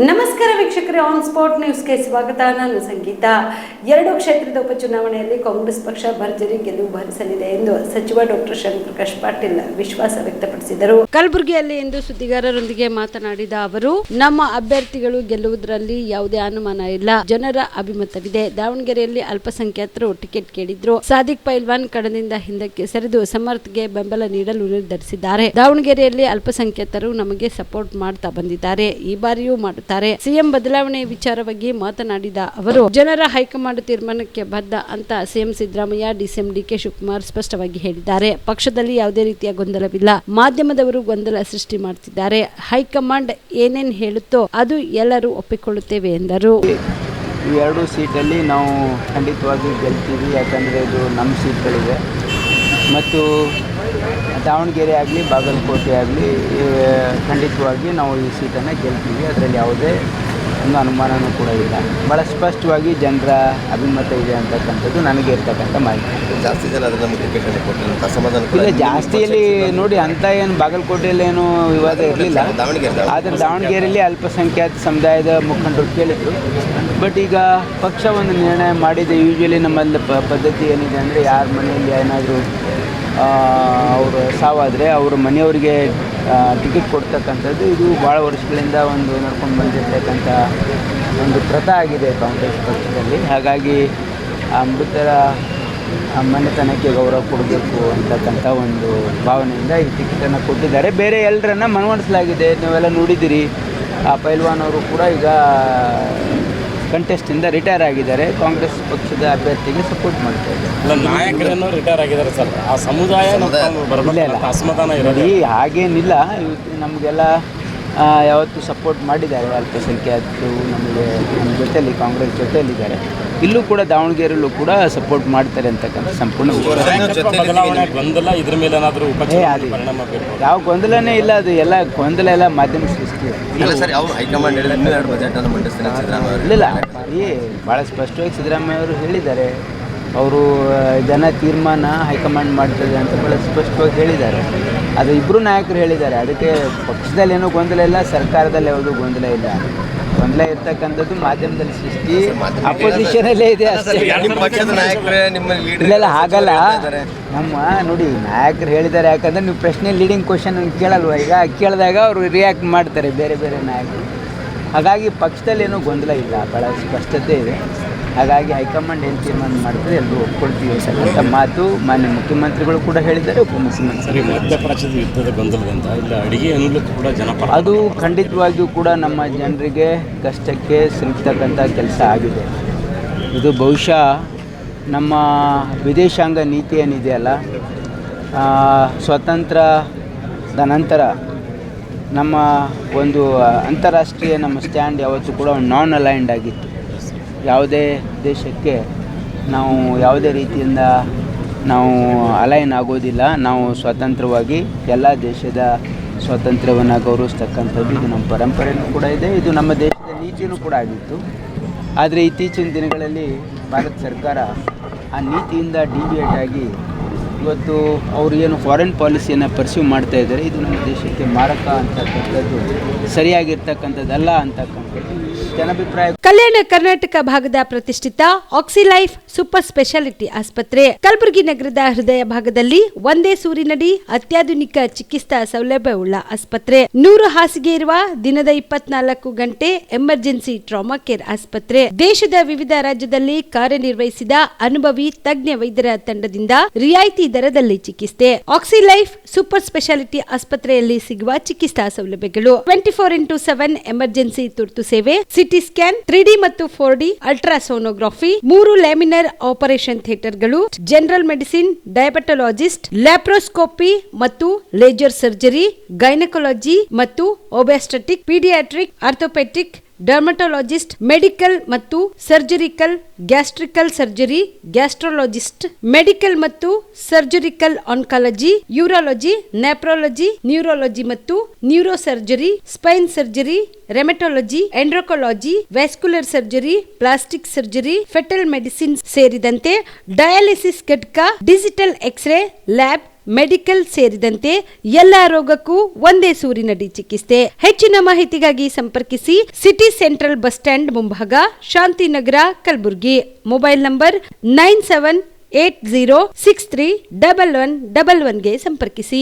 ನಮಸ್ಕಾರ ವೀಕ್ಷಕರೇ, on spot ನ್ಯೂಸ್ಗೆ ಸ್ವಾಗತ. ನಾನು ಸಂಗೀತ. 2 ಕ್ಷೇತ್ರದ ಉಪಚುನಾವಣೆಯಲ್ಲಿ ಕಾಂಗ್ರೆಸ್ ಪಕ್ಷ ಭರ್ಜರಿ ಗೆಲುವು ಬಾರಿಸಲಿದೆ ಎಂದು ಸಚಿವ ಡಾಕ್ಟರ್ ಶ್ರೀಪ್ರಕಾಶ್ ಪಾಟೀಲ್ ವಿಶ್ವಾಸ ವ್ಯಕ್ತಪಡಿಸಿದರು. ಕಲಬುರಗಿಯಲ್ಲಿ ಇಂದು ಸುದ್ದಿಗಾರರೊಂದಿಗೆ ಮಾತನಾಡಿದ ಅವರು, ನಮ್ಮ ಅಭ್ಯರ್ಥಿಗಳು ಗೆಲ್ಲುವುದರಲ್ಲಿ ಯಾವುದೇ ಅನುಮಾನ ಇಲ್ಲ. ಜನರ ಅಭಿಮತವಿದೆ. ದಾವಣಗೆರೆಯಲ್ಲಿ ಅಲ್ಪಸಂಖ್ಯಾತರು ಟಿಕೆಟ್ ಕೇಳಿದ್ರು. ಸಾದಿಕ್ ಪೈಲ್ವಾನ್ ಕಣದಿಂದ ಹಿಂದಕ್ಕೆ ಸರಿದು ಸಮರ್ಥ್ಗೆ ಬೆಂಬಲ ನೀಡಲು ನಿರ್ಧರಿಸಿದ್ದಾರೆ. ದಾವಣಗೆರೆಯಲ್ಲಿ ಅಲ್ಪಸಂಖ್ಯಾತರು ನಮಗೆ ಸಪೋರ್ಟ್ ಮಾಡ್ತಾ ಬಂದಿದ್ದಾರೆ. ಈ ಬಾರಿಯೂ ಮಾಡುತ್ತಾರೆ. ಸಿಎಂ ಬದಲಾವಣೆ ವಿಚಾರವಾಗಿ ಮಾತನಾಡಿದ ಅವರು, ಜನರ ಹೈಕಮಾಂಡ್ ತೀರ್ಮಾನಕ್ಕೆ ಬದ್ಧ ಅಂತ ಸಿಎಂ ಸಿದ್ದರಾಮಯ್ಯ, ಡಿಸಿಎಂ ಡಿಕೆ ಶಿವಕುಮಾರ್ ಸ್ಪಷ್ಟವಾಗಿ ಹೇಳಿದ್ದಾರೆ. ಪಕ್ಷದಲ್ಲಿ ಯಾವುದೇ ರೀತಿಯ ಗೊಂದಲವಿಲ್ಲ. ಮಾಧ್ಯಮದವರು ಗೊಂದಲ ಸೃಷ್ಟಿ ಮಾಡುತ್ತಿದ್ದಾರೆ. ಹೈಕಮಾಂಡ್ ಏನೇನು ಹೇಳುತ್ತೋ ಅದು ಎಲ್ಲರೂ ಒಪ್ಪಿಕೊಳ್ಳುತ್ತೇವೆ ಎಂದರು. ಈ 2 ಸೀಟಲ್ಲಿ ನಾವು ಖಂಡಿತವಾಗಿ ಗೆಲ್ತೀವಿ. ಯಾಕಂದರೆ ಇದು ನಮ್ಮ ಸೀಟ್ಗಳಿವೆ ಮತ್ತು ದಾವಣಗೆರೆ ಆಗಲಿ ಬಾಗಲಕೋಟೆ ಆಗಲಿ ಖಂಡಿತವಾಗಿ ನಾವು ಈ ಸೀಟನ್ನು ಗೆಲ್ತೀವಿ. ಅದರಲ್ಲಿ ಯಾವುದೇ ಒಂದು ಅನುಮಾನವೂ ಕೂಡ ಇಲ್ಲ. ಭಾಳ ಸ್ಪಷ್ಟವಾಗಿ ಜನರ ಅಭಿಮತ ಇದೆ ಅಂತಕ್ಕಂಥದ್ದು ನನಗೆ ಇರ್ತಕ್ಕಂಥ ಮಾಹಿತಿ. ಜಾಸ್ತಿ ಜನ ಅದನ್ನು ಇಲ್ಲ, ಜಾಸ್ತಿಯಲ್ಲಿ ನೋಡಿ ಅಂಥ ಏನು ಬಾಗಲಕೋಟೆಯಲ್ಲಿ ಏನು ವಿವಾದ ಇರಲಿಲ್ಲ. ಆದರೆ ದಾವಣಗೆರೆಯಲ್ಲಿ ಅಲ್ಪಸಂಖ್ಯಾತ ಸಮುದಾಯದ ಮುಖಂಡರು ಕೇಳಿದರು. ಬಟ್ ಈಗ ಪಕ್ಷ ಒಂದು ನಿರ್ಣಯ ಮಾಡಿದೆ. ಯೂಶ್ವಲಿ ನಮ್ಮಲ್ಲಿ ಪದ್ಧತಿ ಏನಿದೆ ಅಂದರೆ, ಯಾರ ಮನೆಯಲ್ಲಿ ಏನಾದರೂ ಅವರು ಸಾವಾದರೆ ಅವ್ರ ಮನೆಯವರಿಗೆ ಟಿಕೆಟ್ ಕೊಡ್ತಕ್ಕಂಥದ್ದು ಇದು ಭಾಳ ವರ್ಷಗಳಿಂದ ಒಂದು ನಡ್ಕೊಂಡು ಬಂದಿರತಕ್ಕಂಥ ಒಂದು ಪ್ರಥಾ ಆಗಿದೆ ಕಾಂಗ್ರೆಸ್ ಪಕ್ಷದಲ್ಲಿ. ಹಾಗಾಗಿ ಆ ಮೃತರ ಮನೆತನಕ್ಕೆ ಗೌರವ ಕೊಡಬೇಕು ಅಂತಕ್ಕಂಥ ಒಂದು ಭಾವನೆಯಿಂದ ಈ ಟಿಕೆಟನ್ನು ಕೊಟ್ಟಿದ್ದಾರೆ. ಬೇರೆ ಎಲ್ಲರನ್ನ ಮನವೊಲಿಸಲಾಗಿದೆ. ನೀವೆಲ್ಲ ನೋಡಿದ್ದೀರಿ. ಆ ಪೈಲ್ವಾನ್ ಅವರು ಕೂಡ ಈಗ ಕಂಟೆಸ್ಟಿಂದ ರಿಟೈರ್ ಆಗಿದ್ದಾರೆ. ಕಾಂಗ್ರೆಸ್ ಪಕ್ಷದ ಅಭ್ಯರ್ಥಿಗೆ ಸಪೋರ್ಟ್ ಮಾಡ್ತಾ ಇದ್ದಾರೆ. ನಾಯಕರೇನೋ ರಿಟೈರ್ ಆಗಿದ್ದಾರೆ ಸರ್. ಆ ಸಮುದಾಯ ಅಸಮಾಧಾನ ಇರೋದು ಹಾಗೇನಿಲ್ಲ. ನಮಗೆಲ್ಲ ಯಾವತ್ತು ಸಪೋರ್ಟ್ ಮಾಡಿದ್ದಾರೆ. ಅಲ್ಪಸಂಖ್ಯಾತರು ನಮಗೆ ನಮ್ಮ ಜೊತೆಯಲ್ಲಿ ಕಾಂಗ್ರೆಸ್ ಜೊತೆಯಲ್ಲಿದ್ದಾರೆ. ಇಲ್ಲೂ ಕೂಡ ದಾವಣಗೆರೆಯಲ್ಲೂ ಕೂಡ ಸಪೋರ್ಟ್ ಮಾಡ್ತಾರೆ ಅಂತಕ್ಕಂಥ ಸಂಪೂರ್ಣ ಗೊಂದಲ ಇದ್ರ ಮೇಲೆ ಏನಾದರೂ ಯಾವ ಗೊಂದಲನೇ ಇಲ್ಲ. ಅದು ಎಲ್ಲ ಗೊಂದಲ ಎಲ್ಲ ಮಾಧ್ಯಮ ಸೃಷ್ಟಿ. ಇಲ್ಲ, ಭಾಳ ಸ್ಪಷ್ಟವಾಗಿ ಸಿದ್ದರಾಮಯ್ಯ ಅವರು ಹೇಳಿದ್ದಾರೆ. ಅವರು ಜನ ತೀರ್ಮಾನ ಹೈಕಮಾಂಡ್ ಮಾಡ್ತದೆ ಅಂತ ಭಾಳ ಸ್ಪಷ್ಟವಾಗಿ ಹೇಳಿದ್ದಾರೆ. ಅದು ಇಬ್ಬರು ನಾಯಕರು ಹೇಳಿದ್ದಾರೆ. ಅದಕ್ಕೆ ಪಕ್ಷದಲ್ಲಿ ಏನೂ ಗೊಂದಲ ಇಲ್ಲ, ಸರ್ಕಾರದಲ್ಲಿ ಯಾವುದೂ ಗೊಂದಲ ಇಲ್ಲ. ಗೊಂದಲ ಇರ್ತಕ್ಕಂಥದ್ದು ಮಾಧ್ಯಮದಲ್ಲಿ ಸೃಷ್ಟಿ, ಅಪೋಸಿಷನಲ್ಲೇ ಇದೆ ಅಷ್ಟೇ. ಇಲ್ಲ, ಹಾಗಲ್ಲ. ನಮ್ಮ ನೋಡಿ, ನಾಯಕರು ಹೇಳಿದ್ದಾರೆ. ಯಾಕಂದರೆ ನೀವು ಪ್ರಶ್ನೆ ಲೀಡಿಂಗ್ ಕ್ವಶನ್ ಕೇಳಲ್ವ? ಈಗ ಕೇಳಿದಾಗ ಅವರು ರಿಯಾಕ್ಟ್ ಮಾಡ್ತಾರೆ ಬೇರೆ ಬೇರೆ ನಾಯಕರು. ಹಾಗಾಗಿ ಪಕ್ಷದಲ್ಲಿ ಏನೂ ಗೊಂದಲ ಇಲ್ಲ, ಭಾಳ ಸ್ಪಷ್ಟತೆ ಇದೆ. ಹಾಗಾಗಿ ಹೈಕಮಾಂಡ್ ಏನು ತೀರ್ಮಾನ ಮಾಡ್ತಾರೆ ಎಲ್ಲರೂ ಒಪ್ಕೊಳ್ತೀವಿ ಅಂತಕ್ಕಂಥ ಮಾತು ಮಾನ್ಯ ಮುಖ್ಯಮಂತ್ರಿಗಳು ಕೂಡ ಹೇಳಿದ್ದಾರೆ. ಉಪಮುಖ್ಯಮಂತ್ರಿ ಮಧ್ಯಪ್ರಾಚ್ಯದ ಯುದ್ಧದ ಗೊಂದಲದಿಂದ ಇಲ್ಲ ಅಡಿಗೆ ಕೂಡ ಜನ ಅದು ಖಂಡಿತವಾಗಿಯೂ ಕೂಡ ನಮ್ಮ ಜನರಿಗೆ ಕಷ್ಟಕ್ಕೆ ಸಿಲುಕ್ತಕ್ಕಂಥ ಕೆಲಸ ಆಗಿದೆ. ಇದು ಬಹುಶಃ ನಮ್ಮ ವಿದೇಶಾಂಗ ನೀತಿ ಏನಿದೆಯಲ್ಲ, ಸ್ವಾತಂತ್ರ್ಯದ ನಂತರ ನಮ್ಮ ಒಂದು ಅಂತಾರಾಷ್ಟ್ರೀಯ ನಮ್ಮ ಸ್ಟ್ಯಾಂಡ್ ಯಾವತ್ತೂ ಕೂಡ ನಾನ್ ಅಲೈನ್ಡ್ ಆಗಿತ್ತು. ಯಾವುದೇ ದೇಶಕ್ಕೆ ನಾವು ಯಾವುದೇ ರೀತಿಯಿಂದ ನಾವು ಅಲೈನ್ ಆಗೋದಿಲ್ಲ. ನಾವು ಸ್ವತಂತ್ರವಾಗಿ ಎಲ್ಲ ದೇಶದ ಸ್ವಾತಂತ್ರ್ಯವನ್ನು ಗೌರವಿಸ್ತಕ್ಕಂಥದ್ದು ಇದು ನಮ್ಮ ಪರಂಪರೆಯೂ ಕೂಡ ಇದೆ. ಇದು ನಮ್ಮ ದೇಶದ ನೀತಿಯೂ ಕೂಡ ಆಗಿತ್ತು. ಆದರೆ ಇತ್ತೀಚಿನ ದಿನಗಳಲ್ಲಿ ಭಾರತ ಸರ್ಕಾರ ಆ ನೀತಿಯಿಂದ ಡಿವಿಯೇಟ್ ಆಗಿ ಇವತ್ತು ಅವರು ಏನು ಫಾರಿನ್ ಪಾಲಿಸಿಯನ್ನು ಪರ್ಸ್ಯೂ ಮಾಡ್ತಾ ಇದ್ದಾರೆ. ಇದು ನಮ್ಮ ದೇಶಕ್ಕೆ ಮಾರಕ ಅಂತಕ್ಕಂಥದ್ದು ಸರಿಯಾಗಿರ್ತಕ್ಕಂಥದ್ದಲ್ಲ ಅಂತಕ್ಕಂಥದ್ದು ಜನಾಭಿಪ್ರಾಯ. ಕಲ್ಯಾಣ ಕರ್ನಾಟಕ ಭಾಗದ ಪ್ರತಿಷ್ಠಿತ ಆಕ್ಸಿಲೈಫ್ ಸೂಪರ್ ಸ್ಪೆಷಾಲಿಟಿ ಆಸ್ಪತ್ರೆ ಕಲಬುರಗಿ ನಗರದ ಹೃದಯ ಭಾಗದಲ್ಲಿ ಒಂದೇ ಸೂರಿನಡಿ ಅತ್ಯಾಧುನಿಕ ಚಿಕಿತ್ಸಾ ಸೌಲಭ್ಯವುಳ್ಳ ಆಸ್ಪತ್ರೆ. 100 ಹಾಸಿಗೆ ಇರುವ ದಿನದ 24 ಗಂಟೆ ಎಮರ್ಜೆನ್ಸಿ ಟ್ರಾಮಾ ಕೇರ್ ಆಸ್ಪತ್ರೆ. ದೇಶದ ವಿವಿಧ ರಾಜ್ಯದಲ್ಲಿ ಕಾರ್ಯನಿರ್ವಹಿಸಿದ ಅನುಭವಿ ತಜ್ಞ ವೈದ್ಯರ ತಂಡದಿಂದ ರಿಯಾಯಿತಿ ದರದಲ್ಲಿ ಚಿಕಿತ್ಸೆ. ಆಕ್ಸಿಲೈಫ್ ಸೂಪರ್ ಸ್ಪೆಷಾಲಿಟಿ ಆಸ್ಪತ್ರೆಯಲ್ಲಿ ಸಿಗುವ ಚಿಕಿತ್ಸಾ ಸೌಲಭ್ಯಗಳು: 24x7 ಎಮರ್ಜೆನ್ಸಿ ತುರ್ತು ಸೇವೆ, ಸಿಟಿ ಸ್ಕ್ಯಾನ್, 3D ಮತ್ತು 4D ಅಲ್ಟ್ರಾಸೋನೋಗ್ರಫಿ, 3 ಲ್ಯಾಮಿನರ್ ಆಪರೇಷನ್ ಥಿಯೇಟರ್ಗಳು, ಜನರಲ್ ಮೆಡಿಸಿನ್, ಡಯಾಬೆಟೊಲಾಜಿಸ್ಟ್, ಲ್ಯಾಪ್ರೋಸ್ಕೋಪಿ ಮತ್ತು ಲೇಜರ್ ಸರ್ಜರಿ, ಗೈನಕಾಲಜಿ ಮತ್ತು obstetric, paediatric, orthopaedic, dermatologist, medical ಮತ್ತು surgical, gastric surgery, gastrologist, medical ಮತ್ತು surgical oncology, urology, nephrology, neurology ಮತ್ತು neuro surgery, spine surgery, rheumatology, endocrinology, vascular surgery, plastic surgery, fetal medicine ಸೇರಿದಂತೆ dialysis ಘಟಕ, digital X ray lab, medical ಸೇರಿದಂತೆ ಎಲ್ಲಾ ರೋಗಕ್ಕೂ ಒಂದೇ ಸೂರಿನಡಿ ಚಿಕಿತ್ಸೆ. ಹೆಚ್ಚಿನ ಮಾಹಿತಿಗಾಗಿ ಸಂಪರ್ಕಿಸಿ ಸಿಟಿ ಸೆಂಟ್ರಲ್ ಬಸ್ ಸ್ಟ್ಯಾಂಡ್ ಮುಂಭಾಗ, ಶಾಂತಿನಗರ, ಕಲಬುರಗಿ. ಮೊಬೈಲ್ ನಂಬರ್ 9780631111 ಗೆ ಸಂಪರ್ಕಿಸಿ.